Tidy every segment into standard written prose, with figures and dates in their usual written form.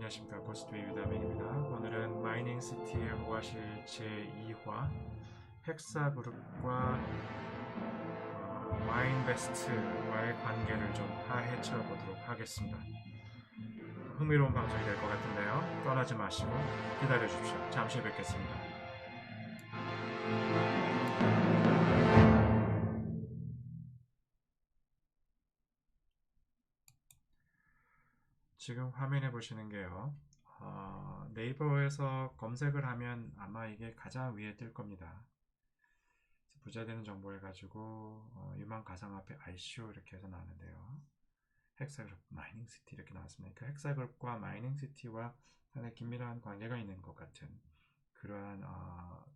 안녕하십니까. 고스트웨이 유다맨입니다. 오늘은 마이닝 시티의 호가실 제2화 헥사그룹과 마인베스트와의 관계를 좀 파헤쳐 보도록 하겠습니다. 흥미로운 방송이 될 것 같은데요. 떠나지 마시고 기다려 주십시오. 잠시 뵙겠습니다. 지금 화면에 보시는 게요. 네이버에서 검색을 하면 아마 이게 가장 위에 뜰 겁니다. 부자되는 정보 해가지고 유망 가상화폐 ICO 이렇게 해서 나왔는데요. 헥사그룹 마이닝시티 이렇게 나왔습니다. 그 헥사그룹과 마이닝시티와 상당히 긴밀한 관계가 있는 것 같은 그러한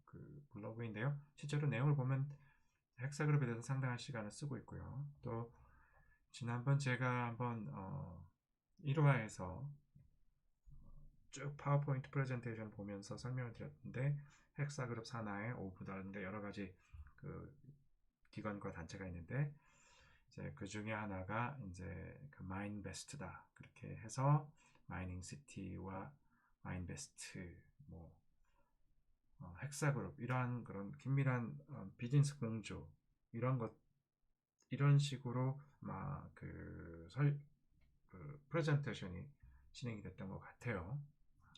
그 블로그인데요. 실제로 내용을 보면 헥사그룹에 대해서 상당한 시간을 쓰고 있고요. 또 지난번 제가 한번 1화에서 쭉 파워포인트 프레젠테이션 보면서 설명을 드렸는데 헥사그룹 산하에 오브다른데 여러 가지 그 기관과 단체가 있는데 이제 그 중에 하나가 이제 그 마인베스트다 그렇게 해서 마이닝 시티와 마인베스트 뭐 헥사그룹 이러한 그런 긴밀한 비즈니스 공조 이런 것 이런 식으로 그 프레젠테이션이 진행이 됐던 것 같아요.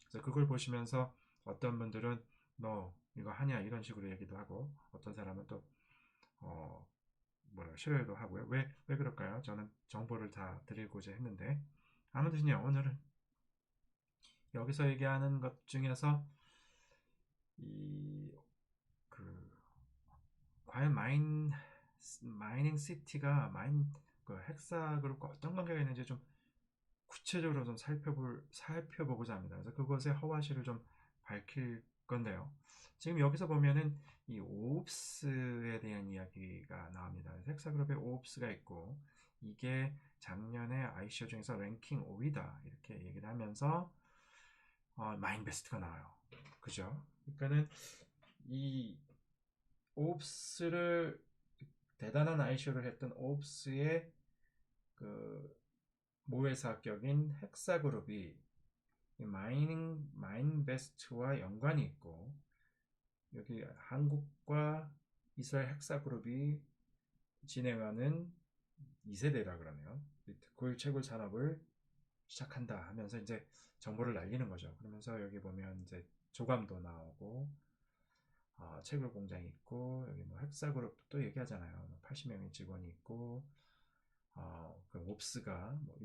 그래서 그걸 보시면서 어떤 분들은 너 이거 하냐 이런 식으로 얘기도 하고 어떤 사람은 또 싫어도 하고요. 왜 그럴까요? 저는 정보를 다 드리고자 했는데 아무튼요 오늘은 여기서 얘기하는 것 중에서 그 과연 마이닝 시티가 그 헥사그룹과 어떤 관계가 있는지 좀 구체적으로 좀 살펴보고자 합니다. 그래서 그것의 허와시를 좀 밝힐 건데요. 지금 여기서 보면은 이 오옵스에 대한 이야기가 나옵니다. 헥사그룹에 오옵스가 있고 이게 작년에 ICO 중에서 랭킹 5위다 이렇게 얘기를 하면서 마인베스트가 나와요. 그죠? 그러니까는 이 오옵스를 대단한 ICO를 했던 오옵스의 그 모회사 합격인 헥사그룹이 마인베스트와 연관이 있고 여기 한국과 이스라엘 헥사그룹이 진행하는 2세대라 그러네요. 비트코인 채굴 산업을 시작한다 하면서 이제 정보를 날리는 거죠. 그러면서 여기 보면 이제 조감도 나오고 채굴 공장이 있고 여기 뭐 헥사그룹도 얘기하잖아요. 80명의 직원이 있고 그 옵스가 뭐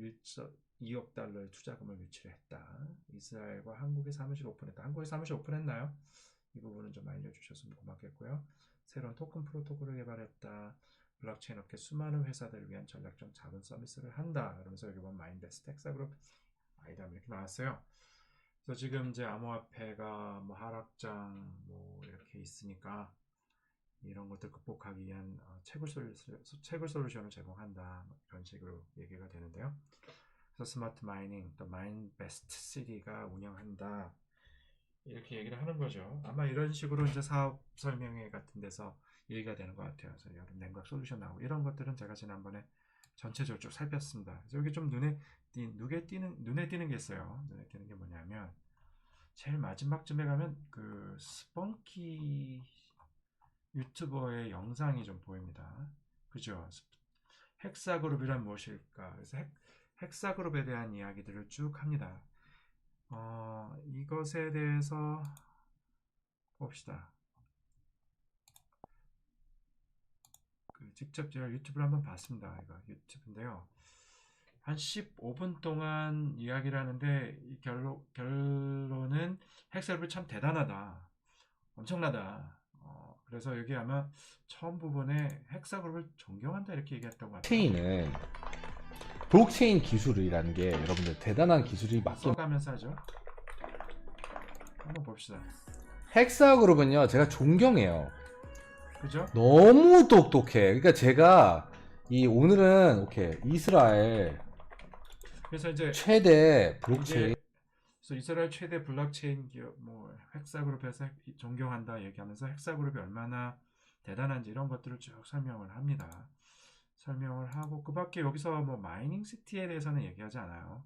2억 달러의 투자금을 유치를 했다. 이스라엘과 한국의 사무실 오픈했다. 한국에 사무실 오픈했나요? 이 부분은 좀 알려주셨으면 고맙겠고요. 새로운 토큰 프로토콜을 개발했다. 블록체인 업계 수많은 회사들을 위한 전략적 자본 서비스를 한다. 그러면서 여기 보면 마인베스트 헥사그룹 아이담 이렇게 나왔어요. 그래서 지금 이제 암호화폐가 뭐 하락장 뭐 이렇게 있으니까 이런 것들 극복하기 위한 채굴 솔루션을 제공한다. 뭐 이런 식으로 얘기가 되는데요. 그래서 스마트 마이닝, 또 마인베스트 시티가 운영한다. 이렇게 얘기를 하는 거죠. 아마 이런 식으로 이제 사업 설명회 같은 데서 얘기가 되는 것 같아요. 그래서 여러 냉각 솔루션 나오고 이런 것들은 제가 지난번에 전체적으로 쭉 살폈습니다. 그래서 여기 좀 눈에 띄는 게 있어요. 눈에 띄는 게 뭐냐면 제일 마지막쯤에 가면 그 스펀키 유튜버의 영상이 좀 보입니다. 그죠? 헥사그룹이란 무엇일까? 그래서 헥사그룹에 대한 이야기들을 쭉 합니다. 이것에 대해서 봅시다. 직접 제가 유튜브를 한번 봤습니다. 이거 유튜브인데요. 한 15분 동안 이야기를 하는데 결론은 헥사그룹이 참 대단하다. 엄청나다. 그래서 여기 아마 처음 부분에 헥사그룹을 존경한다 이렇게 얘기했던 것 같아요. 체인은 블록체인 기술이라는 게 여러분들 대단한 기술이 맞긴 써가면서 하죠. 한번 봅시다. 헥사그룹은요 제가 존경해요. 그죠? 너무 똑똑해. 그러니까 제가 오늘은 이스라엘 그래서 이제 최대 블록체인 그래서 이스라엘 최대 블록체인 기업 뭐 헥사그룹에서 존경한다 얘기하면서 헥사그룹이 얼마나 대단한지 이런 것들을 쭉 설명을 합니다. 설명을 하고 그 밖에 여기서 뭐 마이닝 시티에 대해서는 얘기하지 않아요.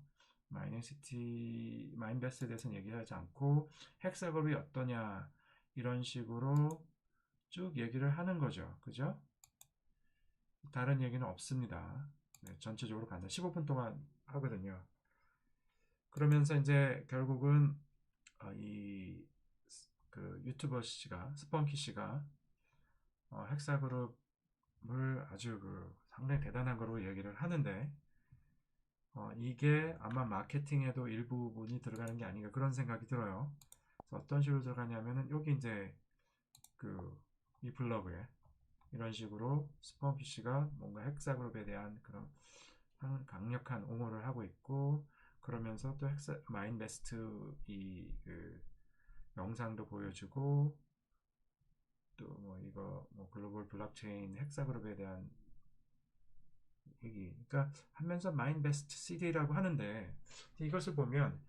마이닝시티, 마인베스트에 대해서는 얘기하지 않고 헥사그룹이 어떠냐 이런 식으로 쭉 얘기를 하는 거죠. 그죠? 다른 얘기는 없습니다. 네, 전체적으로 간다. 15분 동안 하거든요. 그러면서 이제 결국은 그 유튜버 씨가 스펀키 씨가 헥사그룹을 아주 상당히 대단한 거로 얘기를 하는데 이게 아마 마케팅에도 일부분이 들어가는 게 아닌가 그런 생각이 들어요. 그래서 어떤 식으로 들어가냐면은 여기 이제 이 블로그에 이런 식으로 스펀키 씨가 뭔가 헥사그룹에 대한 그런 강력한 옹호를 하고 있고 그러면서 또 마인베스트 영상도 보여주고 또 뭐 이거 뭐 글로벌 블록체인 헥사그룹에 대한 얘기 그러니까 하면서 마인베스트 CD라고 하는데 이것을 보면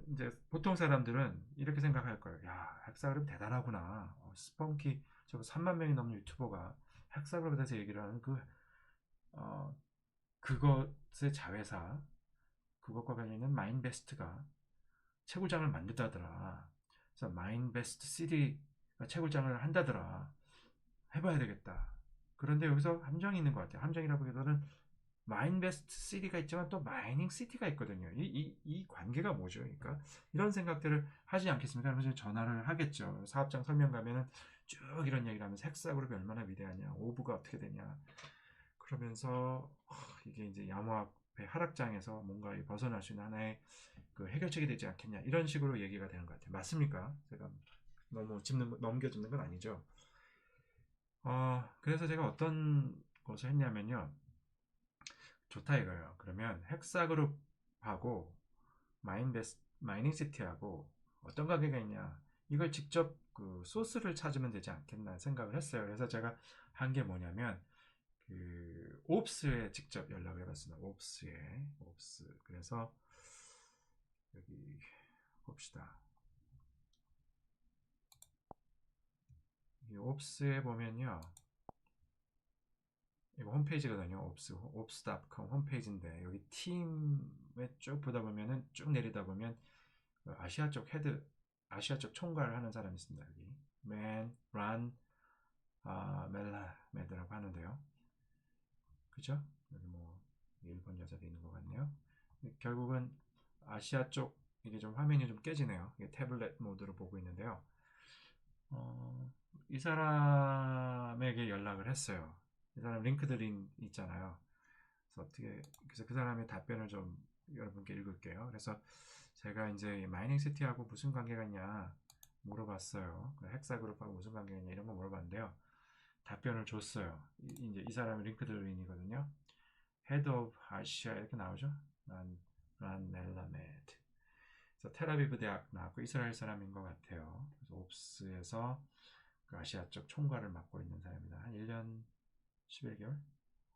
이제 보통 사람들은 이렇게 생각할 거예요. 야, 헥사그룹 대단하구나. 스펀키 저거 3만 명이 넘는 유튜버가 헥사그룹에 대해서 얘기를 하는 그것의 자회사 그것과 관련된 마인베스트가 채굴장을 만들다더라. 그래서 마인베스트 CD가 채굴장을 한다더라. 해봐야 되겠다. 그런데 여기서 함정이 있는 것 같아요. 함정이라기보다는 마인베스트 시티가 있지만 또 마이닝 시티가 있거든요. 이 관계가 뭐죠? 그러니까 이런 생각들을 하지 않겠습니까? 그래서 전화를 하겠죠. 사업장 설명 가면은 쭉 이런 얘기를 하면서 헥사그룹이 얼마나 위대하냐, 오브가 어떻게 되냐. 그러면서 이게 이제 야무합의 하락장에서 뭔가 벗어날 수 있는 하나의 그 해결책이 되지 않겠냐 이런 식으로 얘기가 되는 것 같아요. 맞습니까? 제가 너무 넘겨짚는 건 아니죠. 그래서 제가 어떤 것을 했냐면요. 좋다 이거예요. 그러면 헥사그룹하고 마이닝시티하고 어떤 관계가 있냐 이걸 직접 그 소스를 찾으면 되지 않겠나 생각을 했어요. 그래서 제가 한 게 뭐냐면 그 옵스에 직접 연락을 해봤습니다. 옵스 그래서 여기 봅시다. 이 옵스에 보면요 이거 홈페이지거든요. ops.com 홈페이지인데 여기 팀에 쭉 보다 보면은 쭉 내리다 보면 아시아 쪽 총괄을 하는 사람이 있습니다. 여기 란 멜라메드라고 하는데요. 그죠? 여기 뭐 일본 여자도 있는 것 같네요. 결국은 아시아 쪽 이게 좀 화면이 좀 깨지네요. 이게 태블릿 모드로 보고 있는데요. 이 사람에게 연락을 했어요. 이 사람 링크드인 있잖아요. 그래서 그 사람의 답변을 좀 여러분께 읽을게요. 그래서 제가 이제 마이닝 시티하고 무슨 관계가 있냐 물어봤어요. 헥사그룹하고 무슨 관계가 있냐 이런 거 물어봤는데요. 답변을 줬어요. 이제 이 사람이 링크드인이거든요. Head of Asia 이렇게 나오죠. 란 멜라메드. 그래서 텔아비브 대학 나왔고 이스라엘 사람인 것 같아요. 그래서 옵스에서 그 아시아 쪽 총괄을 맡고 있는 사람입니다. 한 1년 11개월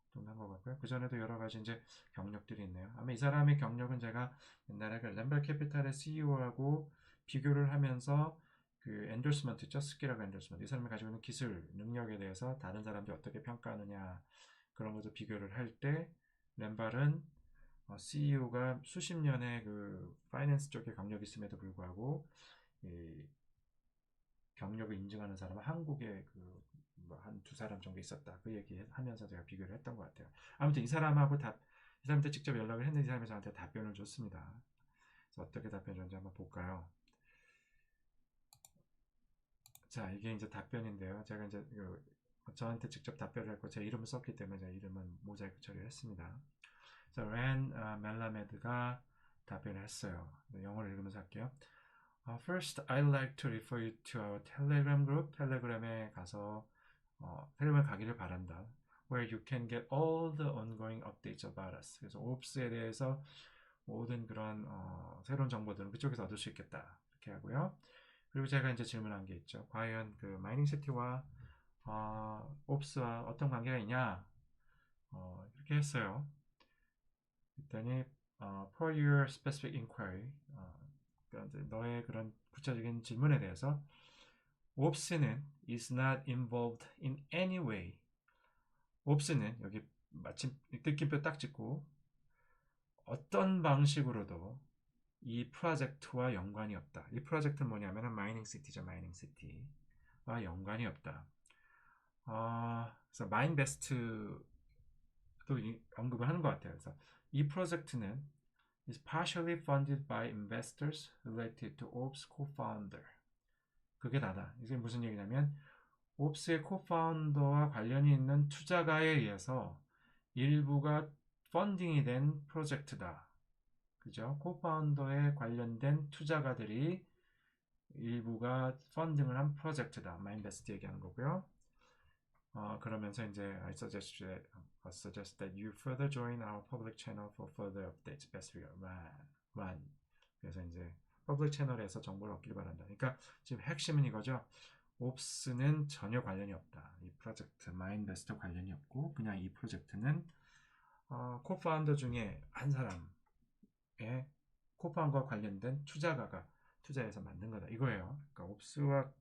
정도 한 것 같고요. 그 전에도 여러 가지 이제 경력들이 있네요. 아마 이 사람의 경력은 제가 옛날에 그 램벨 캐피탈의 CEO하고 비교를 하면서 그 엔돌스먼트, 저스키라고 엔돌스먼트, 이 사람이 가지고 있는 기술, 능력에 대해서 다른 사람들이 어떻게 평가하느냐 그런 것을 비교를 할 때 램발은 CEO가 수십 년의 그 파이낸스 쪽에 경력이 있음에도 불구하고 이 경력을 인증하는 사람은 한국에 한 두 사람 정도 있었다. 그 얘기 하면서 제가 비교를 했던 것 같아요. 아무튼 이 사람한테 직접 연락을 했는데 이 사람이 저한테 답변을 줬습니다. 그래서 어떻게 답변을 줬는지 한번 볼까요? 자, 이게 이제 답변인데요. 제가 이제 저한테 직접 답변을 했고 제 이름을 썼기 때문에 제 이름은 모자이크 처리를 했습니다. 그래서 랜 멜라메드가 답변을 했어요. 영어를 읽으면서 할게요. First, I'd like to refer you to our Telegram group. 텔레그램에 가서 텔레그램 가기를 바란다. Where you can get all the ongoing updates about us. 그래서 옵스에 대해서 모든 그런 새로운 정보들은 그쪽에서 얻을 수 있겠다. 이렇게 하고요. 그리고 제가 이제 질문한 게 있죠. 과연 그 마이닝 시티와 옵스와 어떤 관계가 있냐? 이렇게 했어요. 그랬더니 for your specific inquiry, 그러니까 너의 그런 구체적인 질문에 대해서 옵스는 is not involved in any way. 옵스는 여기 마침 느낌표 딱 찍고 어떤 방식으로도 이 프로젝트와 연관이 없다. 이 프로젝트는 뭐냐면 마이닝 시티죠. 마이닝 시티와 연관이 없다. 그래서 마인베스트도 언급을 하는 것 같아요. 그래서 이 프로젝트는 is partially funded by investors related to OPS co-founder. 그게 다다. 이게 무슨 얘기냐면 옵스의 코파운더와 관련이 있는 투자가에 의해서 일부가 펀딩이 된 프로젝트다. 그죠? 코파운더에 관련된 투자가들이 일부가 펀딩을 한 프로젝트다. 마인베스트 얘기하는 거고요. 그러면서 이제 I suggest that you further join our public channel for further updates. Best regards. 그래서 이제 퍼블릭 채널에서 정보를 얻길 바란다. 그러니까 지금 핵심은 이거죠. 옵스는 전혀 관련이 없다. 이 프로젝트 마인베스트 관련이 없고 그냥 이 프로젝트는 코파운더 중에 한 사람의 코파운더와 관련된 투자가가 투자해서 만든 거다. 이거예요. 그러니까 옵스와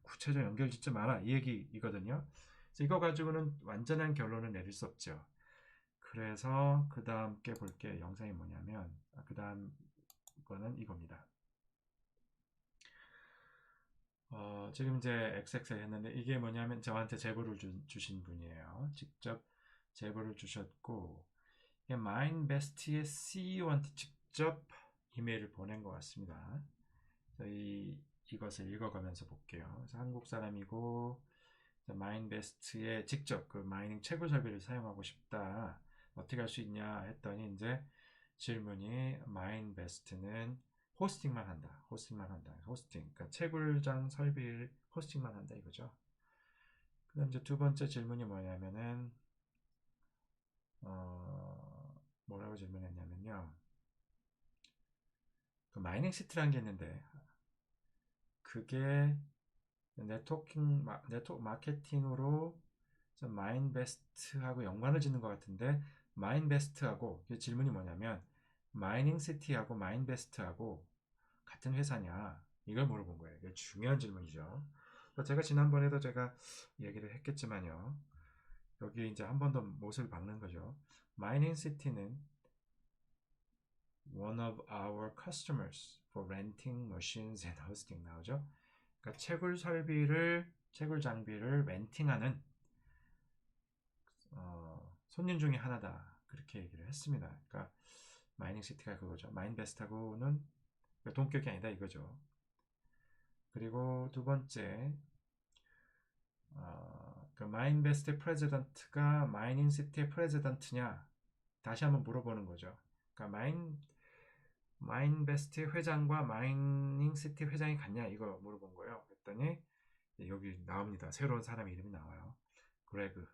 구체적으로 연결 짓지 마라. 이 얘기이거든요. 그래서 이거 가지고는 완전한 결론을 내릴 수 없죠. 그래서 그 다음 게 볼 게 영상이 뭐냐면 그 다음 거는 이겁니다. 지금 이제 XX 했는데 이게 뭐냐면 저한테 제보를 주신 분이에요. 직접 제보를 주셨고 마인베스트의 CEO한테 직접 이메일을 보낸 것 같습니다. 이것을 읽어가면서 볼게요. 그래서 한국 사람이고 마인베스트에 직접 그 마이닝 채굴 설비를 사용하고 싶다. 어떻게 할 수 있냐 했더니 이제 질문이 마인베스트는 호스팅만 한다. 호스팅. 그러니까 채굴장 설비를 호스팅만 한다 이거죠. 그다음 이제 두 번째 질문이 뭐냐면은 뭐라고 질문했냐면요. 그 마이닝 시트라는 게 있는데 그게 네트워크 마케팅으로 마인베스트하고 연관을 짓는 것 같은데 마인베스트하고 질문이 뭐냐면 마이닝 시티하고 마인베스트하고 같은 회사냐 이걸 물어본 거예요. 이게 중요한 질문이죠. 제가 지난번에도 제가 얘기를 했겠지만요. 여기 이제 한 번 더 못을 박는 거죠. 마이닝 시티는 one of our customers for renting machines and hosting 나오죠. 그러니까 채굴 장비를 렌팅하는 손님 중에 하나다. 그렇게 얘기를 했습니다. 그러니까 마이닝 시티가 그거죠. 마인베스트하고는 동격이 아니다 이거죠. 그리고 두 번째 그 마인베스트 프레지던트가 마이닝 시티의 프레지던트냐 다시 한번 물어보는 거죠. 그러니까 마인베스트 회장과 마이닝 시티 회장이 같냐 이거 물어본 거예요. 그랬더니 여기 나옵니다. 새로운 사람 이름이 나와요. 그레그,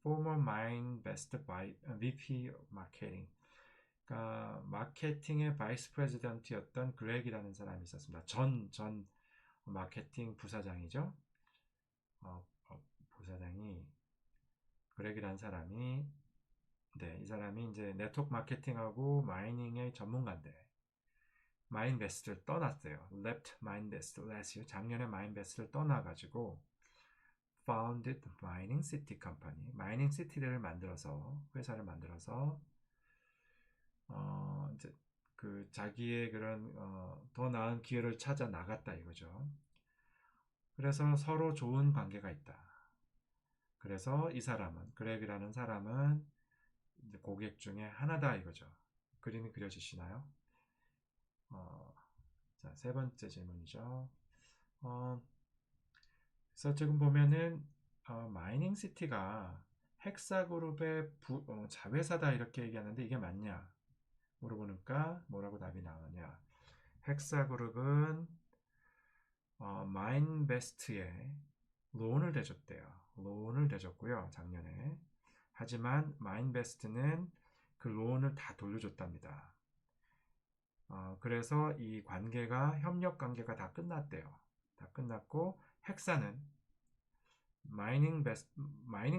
former 마인베스트 VP 마케팅. 그러니까 마케팅의 바이스 프레지던트였던 그렉이라는 사람이 있었습니다. 전 마케팅 부사장이죠. 부사장이 그렉이라는 사람이 이 사람이 이제 네트워크 마케팅하고 마이닝의 전문가인데 마인베스트를 떠났어요. left 마인베스트 last year. 작년에 마인베스트를 떠나가지고 founded mining city company. 마이닝 시티를 만들어서 회사를 만들어서 이제 그 자기의 그런 더 나은 기회를 찾아 나갔다 이거죠. 그래서 서로 좋은 관계가 있다. 그래서 이 사람은 그렉이라는 사람은 이제 고객 중에 하나다 이거죠. 그림이 그려지시나요? 자, 세 번째 질문이죠. 그래서 지금 보면은 마이닝 시티가 헥사그룹의 자회사다 이렇게 얘기하는데 이게 맞냐? 물어보니까 뭐라고 답이 나오냐? 헥사그룹은 마인베스트에 론을 대줬대요. 론을 대줬고요. 작년에. 하지만 마인베스트는 그 론을 다 돌려줬답니다. 그래서 이 관계가 협력 관계가 다 끝났대요. 다 끝났고 헥사는 마이닝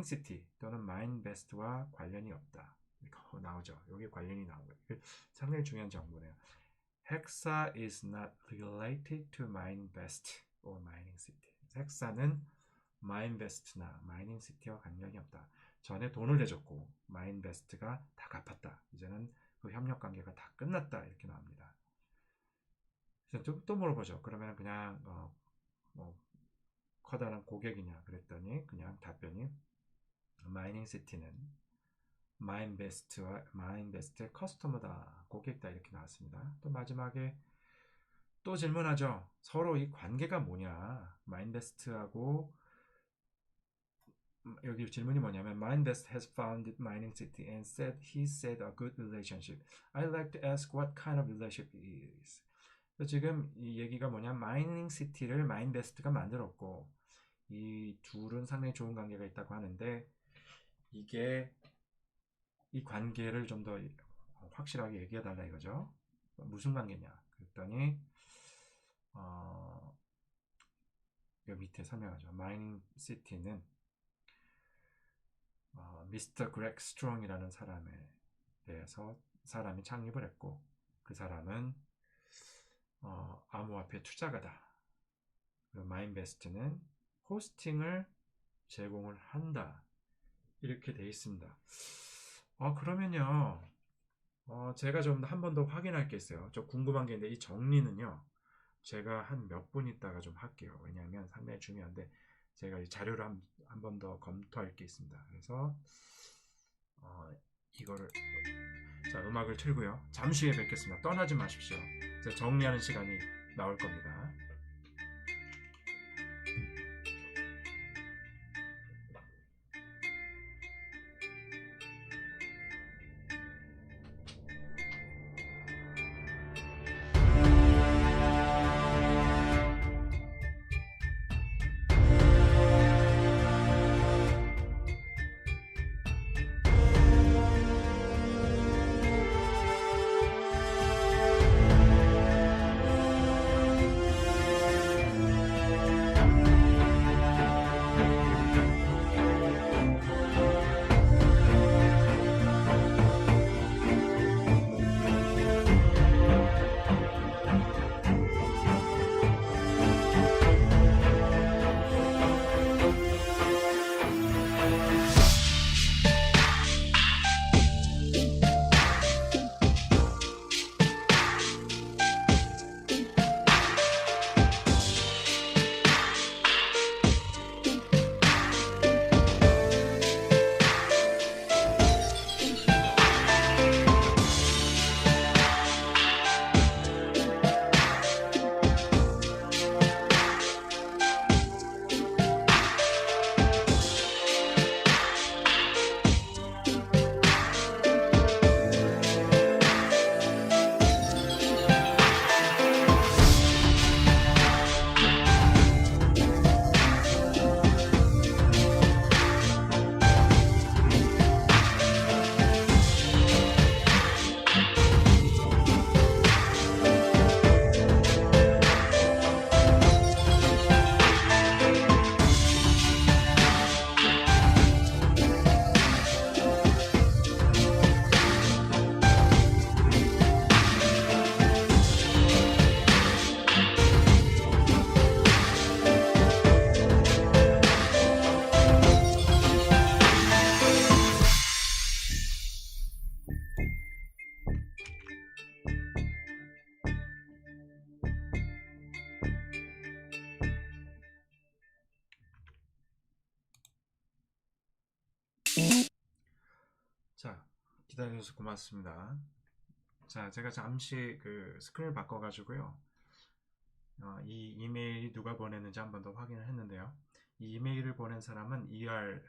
시티 또는 마인베스트와 관련이 없다. 이거 나오죠. 여기 관련이 나오고요. 상당히 중요한 정보네요. 헥사 is not related to 마인베스트 or 마이닝 시티. 헥사는 마인베스트나 마이닝 시티와 관련이 없다. 전에 돈을 대줬고 마인베스트가 다 갚았다. 이제 이제는 그 협력 관계가 다 끝났다 이렇게 나옵니다. 그래서 또 물어보죠. 그러면 그냥 뭐 커다란 고객이냐 그랬더니 그냥 답변이 마이닝 시티는 마인베스트와 마인베스트의 커스터머다 고객다 이렇게 나왔습니다. 또 마지막에 또 질문하죠. 서로 이 관계가 뭐냐. 마인베스트하고 여기 질문이 뭐냐면 Mindbest has founded Mining City and said he said a good relationship. I'd like to ask what kind of relationship it is. 지금 이 얘기가 뭐냐 마이닝 시티를 마인베스트가 만들었고 이 둘은 상당히 좋은 관계가 있다고 하는데 이게 이 관계를 좀 더 확실하게 얘기해 달라 이거죠. 무슨 관계냐 그랬더니 여기 밑에 설명하죠. 마이닝 시티는 미스터 그렉 스트롱이라는 사람에 대해서 사람이 창립을 했고 그 사람은 암호화폐 투자가다. 마인베스트는 호스팅을 제공을 한다. 이렇게 돼 있습니다. 그러면요. 제가 좀 한 번 더 확인할 게 있어요. 좀 궁금한 게 있는데 이 정리는요. 제가 한 몇 분 있다가 좀 할게요. 왜냐하면 상당히 중요한데 제가 이 자료를 한 번 더 검토할 게 있습니다. 그래서 이거를 자 음악을 틀고요. 잠시 후에 뵙겠습니다. 떠나지 마십시오. 제가 정리하는 시간이 나올 겁니다. 자, 기다려주셔서 고맙습니다. 자, 제가 잠시 그 스크린을 바꿔가지고요. 이 이메일이 누가 보냈는지 한 번 더 확인을 했는데요. 이 이메일을 보낸 사람은 ER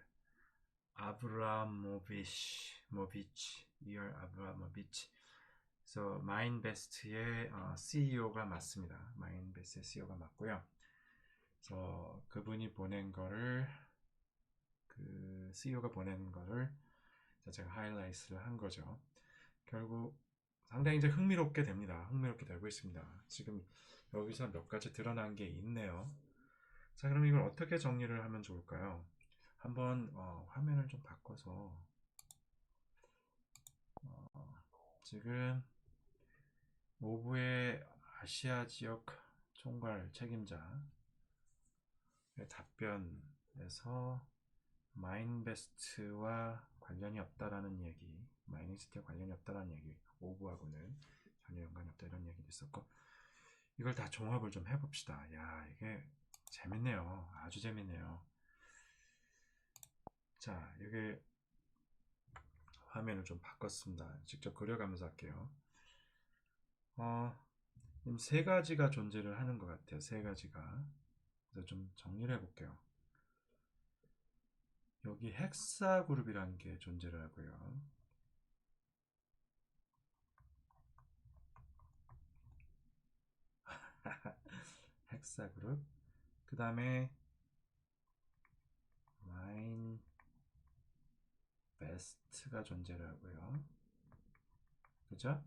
아브라모비치, ER 아브라모비치. 그래서 마인베스트의 CEO가 맞습니다. 마인베스트의 CEO가 맞고요. 그래서 그분이 보낸 거를 그 CEO가 보낸 거를 제가 하이라이트를 한 거죠. 결국 상당히 이제 흥미롭게 됩니다. 흥미롭게 되고 있습니다. 지금 여기서 몇 가지 드러난 게 있네요. 자, 그럼 이걸 어떻게 정리를 하면 좋을까요? 한번 화면을 좀 바꿔서 지금 모브의 아시아 지역 총괄 책임자의 답변에서 마인베스트와 관련이 없다라는 얘기, 마이닝 시티와 관련이 없다는 얘기, 오브하고는 전혀 연관이 없다 이런 얘기도 있었고, 이걸 다 종합을 좀 해봅시다. 야, 이게 재밌네요. 아주 재밌네요. 자, 이게 화면을 좀 바꿨습니다. 직접 그려가면서 할게요. 지금 세 가지가 존재를 하는 것 같아요. 세 가지가. 그래서 좀 정리를 해볼게요. 여기 헥사 그룹이라는 게 존재를 하고요. 헥사 그룹. 그 다음에 마인 베스트가 존재를 하고요. 그죠?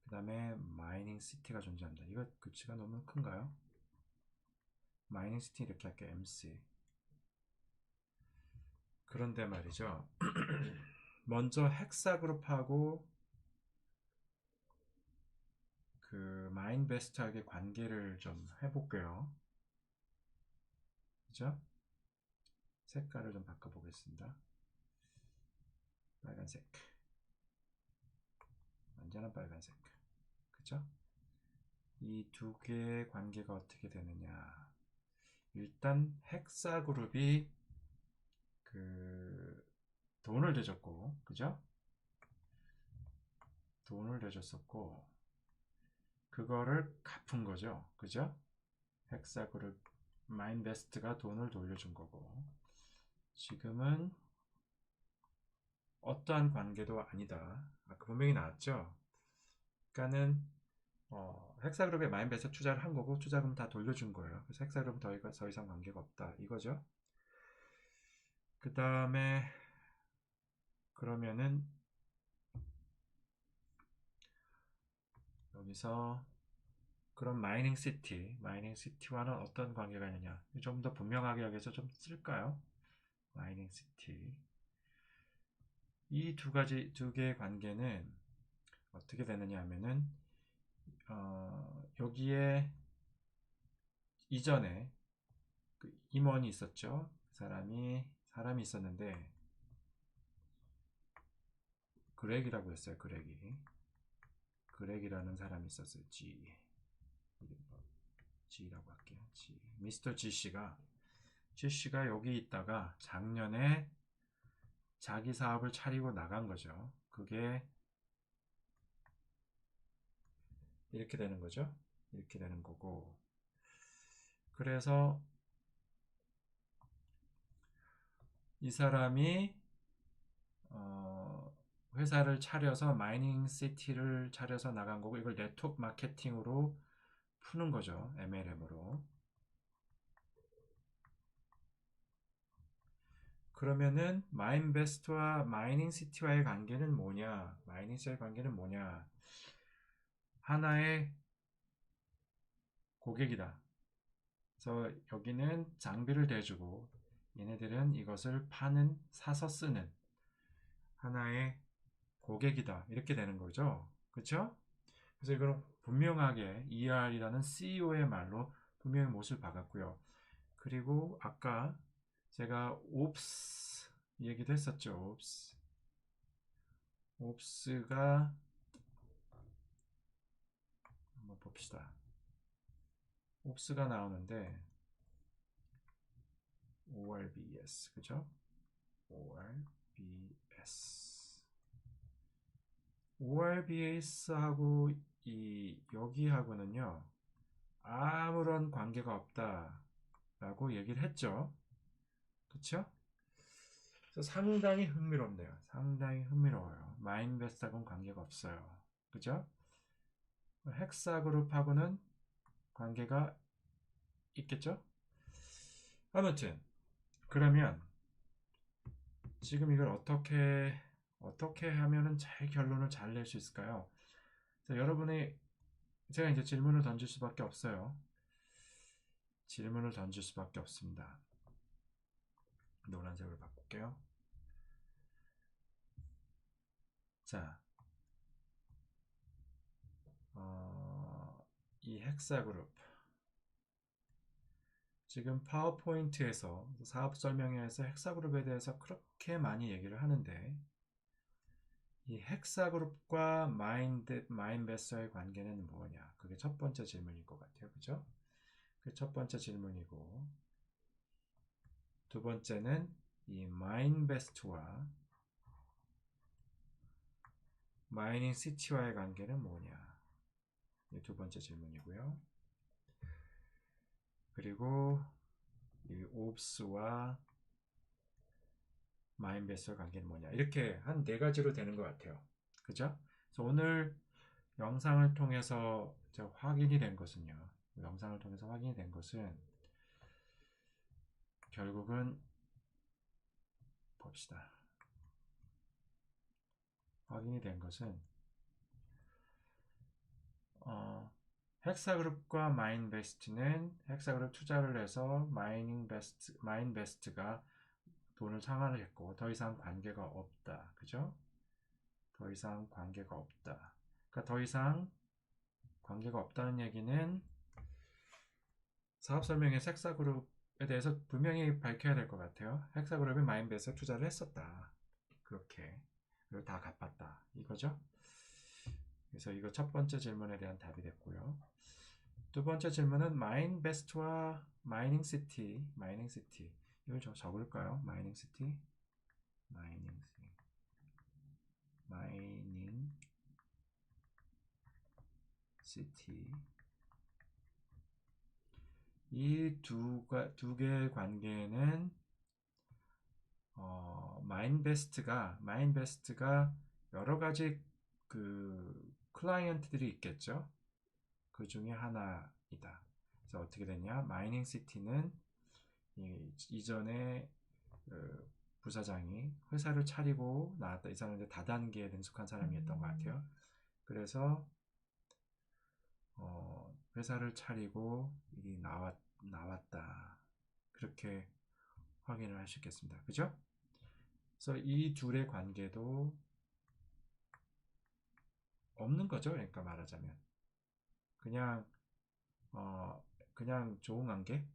그 다음에 마이닝 시티가 존재합니다. 이거 규치가 너무 큰가요? 마이닝 시티 이렇게 할게요. MC. 그런데 말이죠. 먼저 헥사 그룹하고 그 마인 베스트하게 관계를 좀 해볼게요. 그죠? 색깔을 좀 바꿔보겠습니다. 빨간색. 완전한 빨간색. 그죠? 이 두 개의 관계가 어떻게 되느냐. 일단 헥사 그룹이 그 돈을 대줬고, 그죠? 돈을 대줬었고, 그거를 갚은 거죠. 그죠? 헥사 그룹 마인베스트가 돈을 돌려준 거고, 지금은 어떠한 관계도 아니다. 아까 분명히 나왔죠? 그러니까는 헥사그룹에 마인베스트 투자를 한 거고 투자금 다 돌려준 거예요. 그래서 헥사그룹은 더 이상 관계가 없다. 이거죠. 그 다음에 그러면은 여기서 그럼 마이닝 시티와는 어떤 관계가 있느냐? 좀 더 분명하게 여기서 좀 쓸까요? 마이닝 시티. 이 두 개의 관계는 어떻게 되느냐 하면은 여기에 이전에 그 임원이 있었죠. 사람이 있었는데 그렉이라고 했어요. 그렉이라는 사람이 있었어요. G라고 할게요. 미스터 G씨가 여기 있다가 작년에 자기 사업을 차리고 나간 거죠. 그게 이렇게 되는 거죠. 이렇게 되는 거고. 그래서 이 사람이 회사를 차려서 마이닝 시티를 차려서 나간 거고, 이걸 네트워크 마케팅으로 푸는 거죠. MLM으로. 그러면은 마인베스트와 마이닝 시티와의 관계는 뭐냐? 마이닝 시티와의 관계는 뭐냐? 하나의 고객이다. 그래서 여기는 장비를 대주고 얘네들은 이것을 사서 쓰는 하나의 고객이다. 이렇게 되는 거죠. 그렇죠? 그래서 이걸 분명하게 ER이라는 CEO의 말로 분명히 못을 박았고요. 그리고 아까 제가 옵스 얘기도 했었죠. 옵스가 한번 봅시다. 옵스가 나오는데 ORBS 그죠? ORBS하고 여기하고는요 아무런 관계가 없다라고 얘기를 했죠. 그쵸? 그래서 상당히 흥미롭네요. 상당히 흥미로워요. 마인베스트하고는 관계가 없어요. 그죠? 헥사그룹하고는 관계가 있겠죠? 아무튼 그러면 지금 이걸 어떻게 하면은 잘 결론을 잘 낼 수 있을까요? 여러분이 제가 이제 질문을 던질 수밖에 없어요. 질문을 던질 수밖에 없습니다. 노란색으로 바꿀게요. 자, 이 헥사그룹 지금 파워포인트에서 사업 설명회에서 헥사그룹에 대해서 그렇게 많이 얘기를 하는데 이 헥사 그룹과 마인베스의 관계는 뭐냐? 그게 첫 번째 질문일 것 같아요. 그죠? 그 첫 번째 질문이고, 두 번째는 이 마인베스트와 마이닝 시티와의 관계는 뭐냐? 이 두 번째 질문이고요. 그리고 이 옵스와 마인베스의 관계는 뭐냐? 이렇게 한 네 가지로 되는 것 같아요. 그죠? 그래서 오늘 영상을 통해서 확인이 된 것은요. 영상을 통해서 확인이 된 것은 결국은 봅시다. 확인이 된 것은 헥사그룹과 마인베스트는 헥사그룹 투자를 해서 마인베스트가 돈을 상환을 했고 더 이상 관계가 없다. 그죠? 더 이상 관계가 없다. 그러니까 더 이상 관계가 없다는 얘기는 사업 설명에 헥사그룹에 대해서 분명히 밝혀야 될 것 같아요. 헥사그룹이 마인베스트에 투자를 했었다. 그렇게. 그리고 다 갚았다. 이거죠? 그래서 이거 첫 번째 질문에 대한 답이 됐고요. 두 번째 질문은 마인베스트와 마이닝시티 이걸 좀 적을까요? 마이닝시티 이 두 개의 관계는 마인베스트가 여러 가지 그 클라이언트들이 있겠죠. 그 중에 하나이다. 그래서 어떻게 됐냐? 마이닝 시티는 이전에 그 부사장이 회사를 차리고 나왔다. 이 사람은 다단계에 능숙한 사람이었던 것 같아요. 그래서 회사를 차리고 일이 나왔다. 그렇게 확인을 할 수 있겠습니다. 그죠? 그래서 이 둘의 관계도 없는 거죠. 그러니까 말하자면 그냥 그냥 좋은 관계.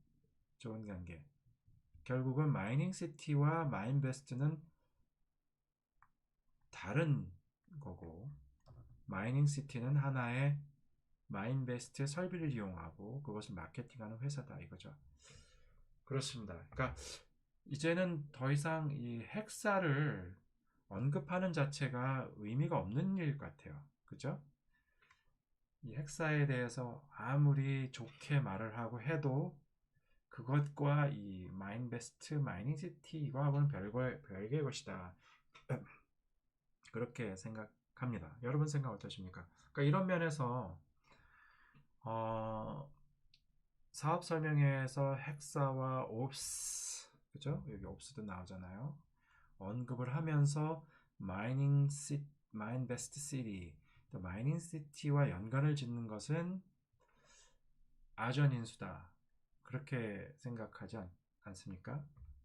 결국은 마이닝 시티와 마인베스트는 다른 거고 마이닝 시티는 하나의 마인베스트의 설비를 이용하고 그것을 마케팅하는 회사다 이거죠. 그렇습니다. 그러니까 이제는 더 이상 이 헥사를 언급하는 자체가 의미가 없는 일 같아요. 그죠? 이 헥사에 대해서 아무리 좋게 말을 하고 해도 그것과 이 마인베스트, 마이닝시티 이거하고는 별개의 것이다. 그렇게 생각합니다. 여러분 생각 어떠십니까? 그러니까 이런 면에서 어, 사업 설명회에서 헥사와 옵스, 그죠? 여기 옵스도 나오잖아요. 언급을 하면서 마인베스트 시티, 또 마이닝 시티와 연관을 짓는 것은 아전인수다. 그렇게 생각하지 않습니까?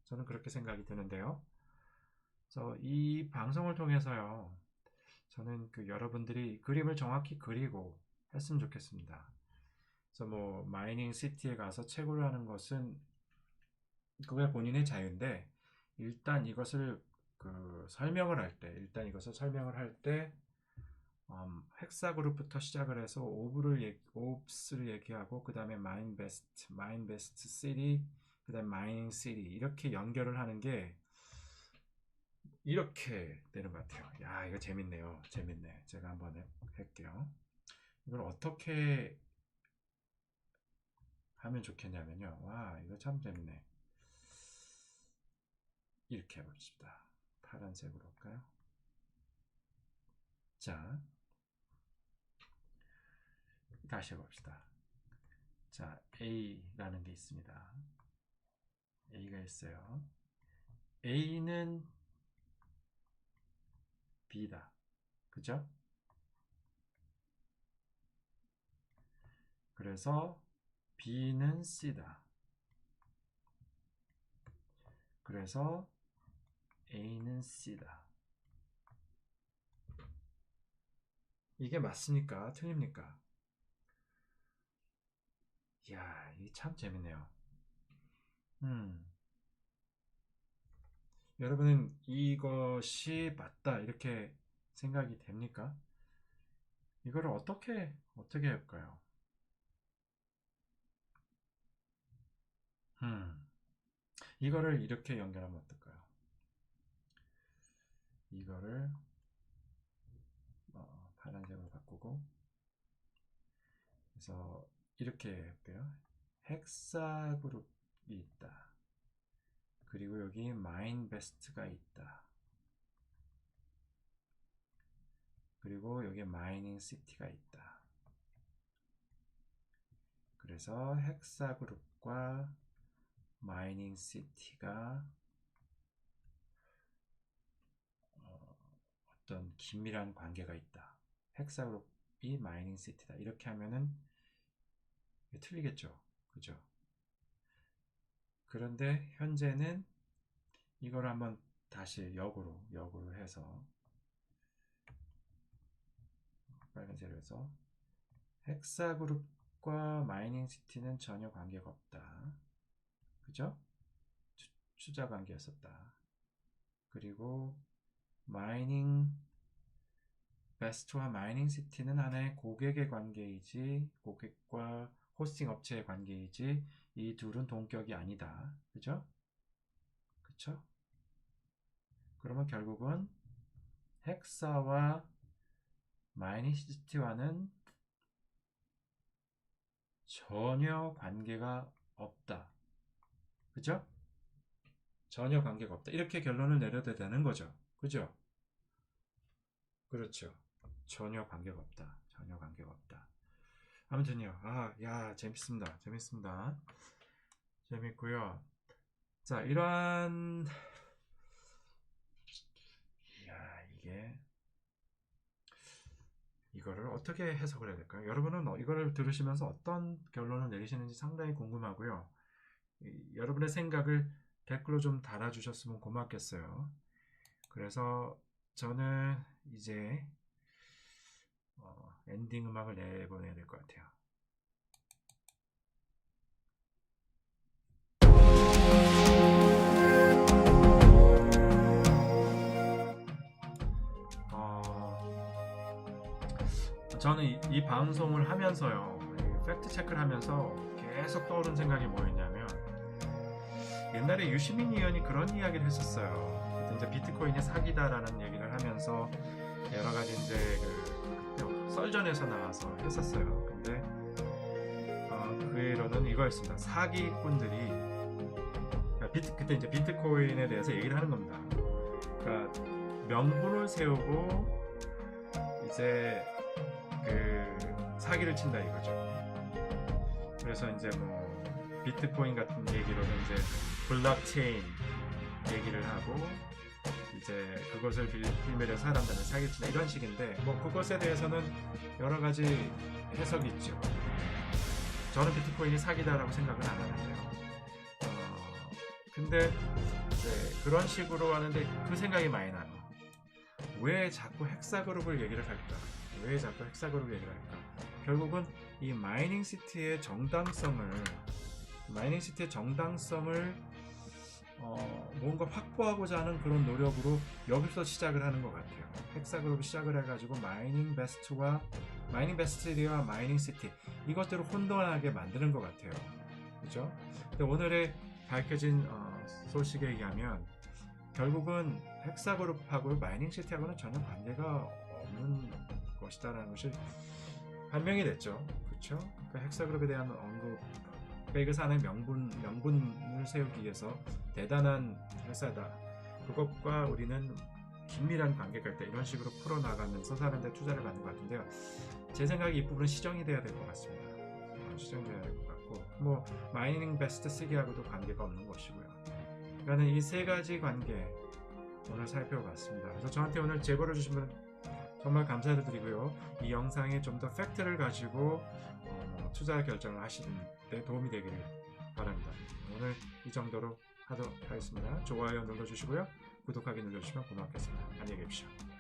저는 그렇게 생각이 드는데요. 그래서 이 방송을 통해서요, 저는 그 여러분들이 그림을 정확히 그리고 했으면 좋겠습니다. 그래서 뭐 마이닝 시티에 가서 채굴을 하는 것은 그게 본인의 자유인데 일단 이것을 이것을 설명을 할 때 헥사 그룹부터 시작을 해서 옵스를 얘기하고 그 다음에 마인베스트 시티, 그 다음에 마이닝 시티 이렇게 연결을 하는 게 이렇게 되는 것 같아요. 야, 이거 재밌네요. 재밌네. 제가 한번 할게요. 이걸 어떻게 하면 좋겠냐면요. 와, 이거 참 재밌네. 이렇게 해봅시다. 파란색으로 할까요? 자, 다시 해봅시다. 자, A라는 게 있습니다. A가 있어요. A는 B다. 그죠? 그래서 B는 C다. 그래서 A는 C다. 이게 맞습니까? 틀립니까? 이야, 이게 참 재밌네요. 여러분은 이것이 맞다 이렇게 생각이 됩니까? 이거를 어떻게 할까요? 이거를 이렇게 연결하면 어떨까요? 이거를 파란색으로 바꾸고, 그래서 이렇게 할게요. 헥사 그룹이 있다. 그리고 여기 마인 베스트가 있다. 그리고 여기 마이닝 시티가 있다. 그래서 헥사 그룹과 마이닝 시티가 어떤 긴밀한 관계가 있다. 헥사 그룹이 마이닝 시티다. 이렇게 하면은 틀리겠죠. 그죠? 그런데 현재는 이걸 한번 다시 역으로 해서 빨간색으로 해서 헥사 그룹과 마이닝 시티는 전혀 관계가 없다. 그죠? 추자 관계였었다. 그리고 마이닝 베스트와 마이닝 시티는 하나의 고객의 관계이지, 고객과 호스팅 업체의 관계이지, 이 둘은 동격이 아니다. 그죠? 그쵸? 그러면 결국은 헥사와 마이닝 시티와는 전혀 관계가 없다. 그죠? 전혀 관계가 없다. 이렇게 결론을 내려도 되는 거죠. 그죠? 그렇죠. 전혀 관계가 없다. 전혀 관계가 없다. 아무튼요. 재밌습니다. 재밌습니다. 재밌고요. 자, 이러한 이게 이거를 어떻게 해석을 해야 될까요? 여러분은 이거를 들으시면서 어떤 결론을 내리시는지 상당히 궁금하고요. 여러분의 생각을 댓글로 좀 달아주셨으면 고맙겠어요. 그래서 저는 이제 엔딩 음악을 내보내야 될 것 같아요. 저는 이 방송을 하면서요, 팩트 체크를 하면서 계속 떠오른 생각이 뭐였냐면, 옛날에 유시민 의원이 그런 이야기를 했었어요. 그때 이제 비트코인이 사기다라는 얘기를 하면서 여러 가지 이제 그때 썰전에서 나와서 했었어요. 근데 그 예로는 이거였습니다. 사기꾼들이 그때 이제 비트코인에 대해서 얘기를 하는 겁니다. 그러니까 명분을 세우고 이제 그 사기를 친다 이거죠. 그래서 이제 뭐 비트코인 같은 얘기로는 이제 블록체인 얘기를 하고 이제 그것을 빌미해서 사람들은 사기를 친다 이런 식인데, 뭐 그것에 대해서는 여러 가지 해석이 있죠. 저는 비트코인이 사기다라고 생각은 안 하는데요. 근데 이제 그런 식으로 하는데 그 생각이 많이 나요. 왜 자꾸 헥사그룹을 얘기를 할까? 왜 자꾸 헥사그룹을 얘기를 할까? 결국은 이 마이닝 시티의 정당성을 뭔가 확보하고자 하는 그런 노력으로 여기서 시작을 하는 것 같아요. 헥사그룹이 시작을 해가지고 마이닝 베스트리와 마이닝 시티 이것들을 혼돈하게 만드는 것 같아요. 그죠? 근데 오늘의 밝혀진 소식에 의하면 결국은 헥사그룹하고 마이닝 시티하고는 전혀 관계가 없는 것이다라는 것이 판명이 됐죠. 그렇죠? 그러니까 헥사그룹에 대한 언급, 그러니까 이것은 하나의 명분을 세우기 위해서 대단한 회사다. 그것과 우리는 긴밀한 관계가 있다. 이런 식으로 풀어나가면서 사람들 투자를 받는 것 같은데요. 제 생각에 이 부분은 시정이 돼야 될 것 같습니다. 시정돼야 될 것 같고, 뭐 마이닝 베스트 시기하고도 관계가 없는 것이고요. 그러니까 이 세 가지 관계 오늘 살펴봤습니다. 그래서 저한테 오늘 제보를 주신 분 정말 감사를 드리고요. 이 영상에 좀 더 팩트를 가지고 투자 결정을 하시는 데 도움이 되기를 바랍니다. 오늘 이 정도로 하도록 하겠습니다. 좋아요 눌러주시고요. 구독하기 눌러주시면 고맙겠습니다. 안녕히 계십시오.